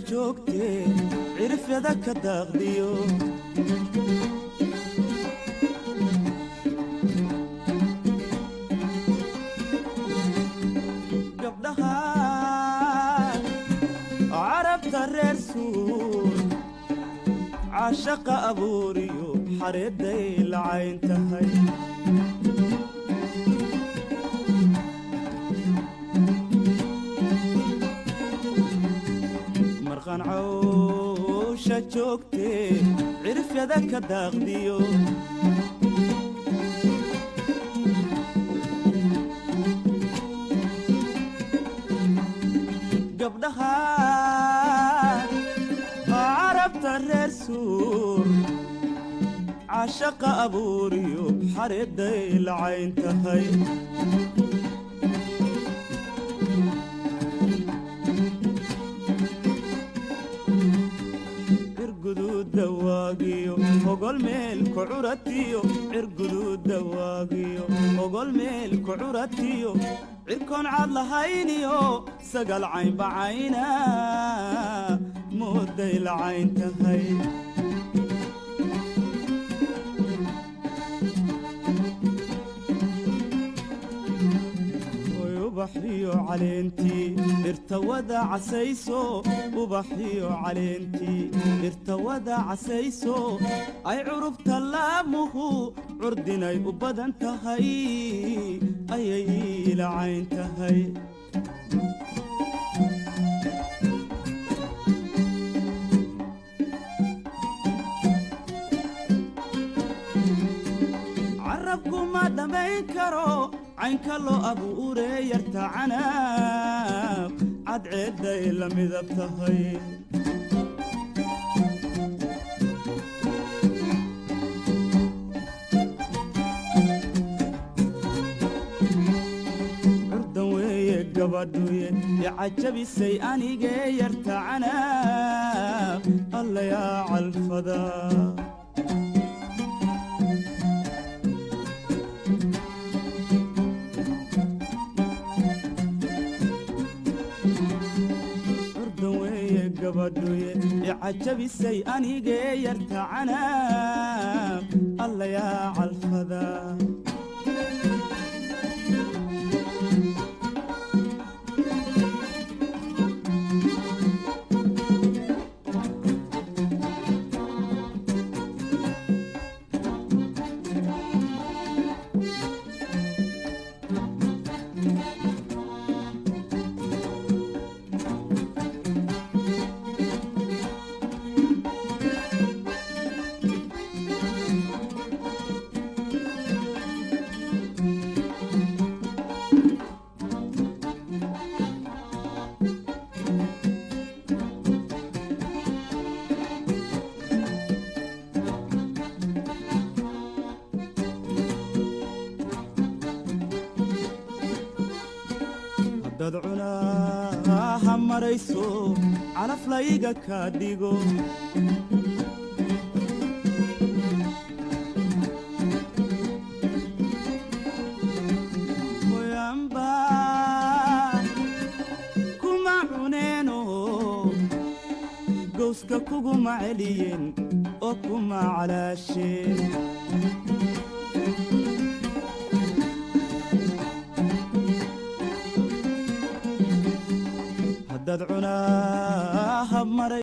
joogte cirifyada ka daaqdiyo gabdhaha carabta reer suur caashaqa abuuriyo xareeday lacayn tahay marqaan cawsha joogte cirifyada ka daaqdiyo gabdhaha carabta reer suur caashaqa abuuriyo xareeday lacayn tahay cirguduuda waagiyo ogol meel ku curatiyo cirguduuda waagiyo ogol meel ku curatiyo cirkoon cad lahayniyo sagal caynbacayna mooday lacayn tahay ubaxiyo caleentii dhirta wada casayso ubaxiyo caleentii dhirta wada casayso ay curubta laamuhu curdinay u badan tahay ayay lacayn tahay carabku ma dhammayn karo caynka loo abuure yarta canaab cadceedday la midab tahay curdan weeye gabadhuye icajabisay anigee yarta canaab alla yaa calfada gabadhuye icajabisay anigee yarta canaab alla yaa calfada dad cunaaha marayso calaf layga ka dhigo hoyanba kuma cuneeno gowska kuguma celiyeen oo kuma calaasheen dad cunaaha maray